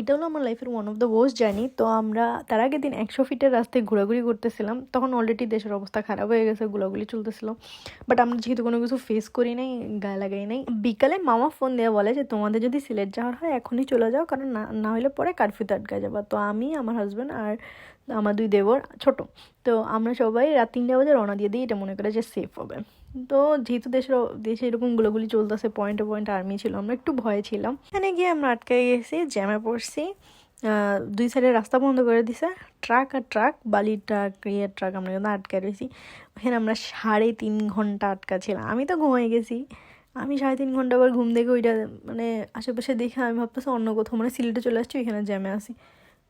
এটা হলো আমার লাইফের one of the worst journey. তো আমরা তার আগের দিন 100 ফিটের রাস্তায় ঘোরাঘুরি করতেছিলাম, তখন অলরেডি দেশের অবস্থা খারাপ হয়ে গেছে, গোলাগুলি চলতেছিল। বাট আমরা যেহেতু কোনো কিছু ফেস করি নাই, গায়ে লাগাই নাই। বিকালে মামা ফোন দিয়ে বলে যে তোমাদের যদি সিলেট যাওয়ার হয় এখনই চলে যাও, কারণ না না হলে পরে কারফিউতে আটকা যাবা। তো আমি, আমার হাজব্যান্ড আর আমার 2 দেবর ছোট, তো আমরা সবাই রাত 3টা বাজে রওনা দিয়ে দিই, এটা মনে করে যে সেফ হবে। তো যেহেতু দেশে এরকম গুলোগুলি চলতেছে, পয়েন্টে পয়েন্টে আর্মি ছিল, আমরা একটু ভয়ে ছিলাম। এখানে গিয়ে আমরা আটকে গেছি, জ্যামে পড়ছি। 2 সাইডে রাস্তা বন্ধ করে দিছে, ট্রাক আর ট্রাক, বালির ট্রাক, ইয়ের ট্রাক, আমরা কিন্তু আটকে রয়েছি। ওখানে আমরা 3.5 ঘন্টা আটকা ছিলাম। আমি তো ঘুমিয়ে গেছি। আমি 3.5 ঘন্টা আবার ঘুম দেখে ওইটা মানে আশেপাশে দেখে আমি ভাবতেছি অন্য কোথাও, মানে সিলেটে চলে আসছি, ওইখানে জ্যামে আসি।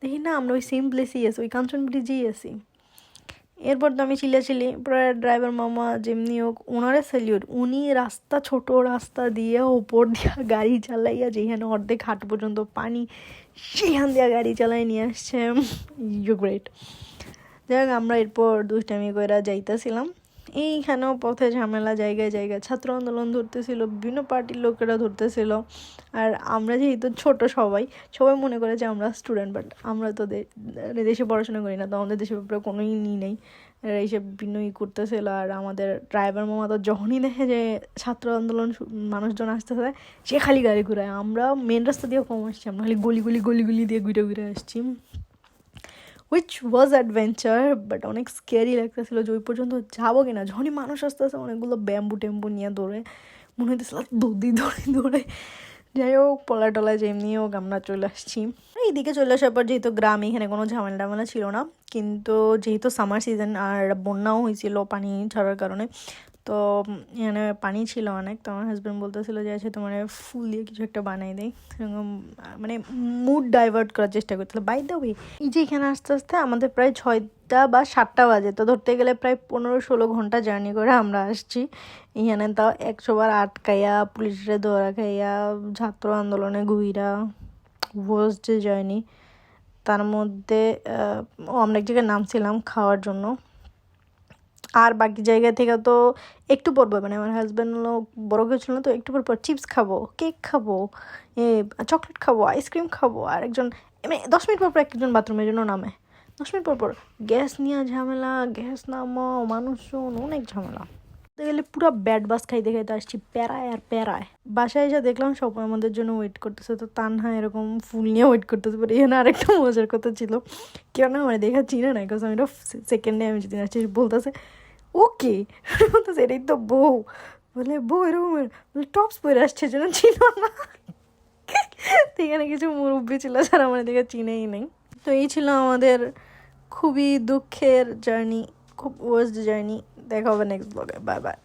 দেখি না, আমরা ওই সেম প্লেসেই আছি, ওই কাঞ্চন ব্রিজেই আছি। এরপর তো আমি চিল্লাচিল্লি, পুরো ড্রাইভার মামা যেমনি হোক ওনারে স্যালিউট। উনি রাস্তা, ছোট রাস্তা দিয়ে ওপর দিয়া গাড়ি চালাইয়া, যেখানে অর্ধেক হাঁট পর্যন্ত পানি, সেখান দিয়ে গাড়ি চালাই নিয়ে আসছে। You great. যাই হোক, আমরা এরপর দুষ্টামি করে যাইতেছিলাম। এইখানেও পথে ঝামেলা, জায়গায় জায়গায় ছাত্র আন্দোলন ধরতেছিল, বিভিন্ন পার্টির লোকেরা ধরতেছিল। আর আমরা যেহেতু ছোট, সবাই সবাই মনে করে যে আমরা স্টুডেন্ট, বাট আমরা তো দেশে পড়াশোনা করি না, তো আমাদের দেশের ব্যাপারে কোনো নেই। এইসব বিভিন্ন করতেছিল। আর আমাদের ড্রাইভার মামা তো যখনই দেখে যে ছাত্র আন্দোলন মানুষজন আসতেছে, সে খালি গাড়ি ঘুরায়। আমরা মেন রাস্তা দিয়ে কম আসছি, আমরা খালি গলি দিয়ে ঘুরে ঘুরে আসছি, উইচ ওয়াজ অ্যাডভেঞ্চার। বাট অনেক স্কেরি লাগতেছিল যে ওই পর্যন্ত যাবো কিনা। যখনই মানুষ আসতেছে অনেকগুলো ব্যাম্বু টেম্বু নিয়ে দৌড়ে, মনে হইতেছিল দৌড়ে। যাই হোক, পলা টলা যেমনি হোক আমরা চলে আসছি। এইদিকে চলে আসার পর যেহেতু গ্রাম, এখানে কোনো ঝামেলা টামেলা ছিল না, কিন্তু যেহেতু সামার সিজন আর বন্যাও হয়েছিল পানি ছাড়ার কারণে, তো এখানে পানি ছিল অনেক। তো আমার হাজব্যান্ড বলতেছিল যে আছে তোমার ফুল দিয়ে কিছু একটা বানাই দেয়, সেরকম মানে মুড ডাইভার্ট করার চেষ্টা করছিল। বাই দ্য ওয়ে, এই যে এখানে আস্তে আস্তে আমাদের প্রায় 6টা বা 7টা বাজে, তো ধরতে গেলে প্রায় 15-16 ঘন্টা জার্নি করে আমরা আসছি এখানে। তাও 100 বার আটকাইয়া, পুলিশের ধরা খাইয়া, ছাত্র আন্দোলনে ঘুইরা, ওয়ার্স্ট জার্নি। তার মধ্যে আমরা এক জায়গায় নামছিলাম খাওয়ার জন্য, আর বাকি জায়গা থেকে তো একটু পর পর, মানে আমার হাজব্যান্ড হলো বড় কেউ ছিল না, তো একটু পর চিপস খাবো, কেক খাবো, চকলেট খাবো, আইসক্রিম খাবো। আর একজন মানে 10 মিনিট পর একজন বাথরুমের জন্য নামে, 10 মিনিট পর গ্যাস নিয়ে ঝামেলা, গ্যাস নামাও, মানুষজন, অনেক ঝামেলা। গেলে পুরো ব্যাড বাস খাইতে খাইতে আসছি, প্যারায় আর প্যারায়। বাসায় এসে দেখলাম সবাই আমাদের জন্য ওয়েট করতেছে, তো তানহা এরকম ফুল নিয়ে ওয়েট করতেছে। বাট এখানে আরেকটা মজার কথা ছিল, কেউ না মানে দেখা চিনে না, বিকজ আমি সেকেন্ডে আমি যেদিন আসছি বলতেছে ওকে, বলতেছে এটাই তো বউ। বলে বউ এরকম বলে টপস পরে আসছে, যেন ছিল না। তো এখানে কিছু মুরব্বী ছিল যারা আমার দেখে চিনেই নেই। তো এই ছিল আমাদের খুবই দুঃখের জার্নি, খুব ওয়ার্স্ট জার্নি। দেখা হবে নেক্সট ব্লগে। Bye bye.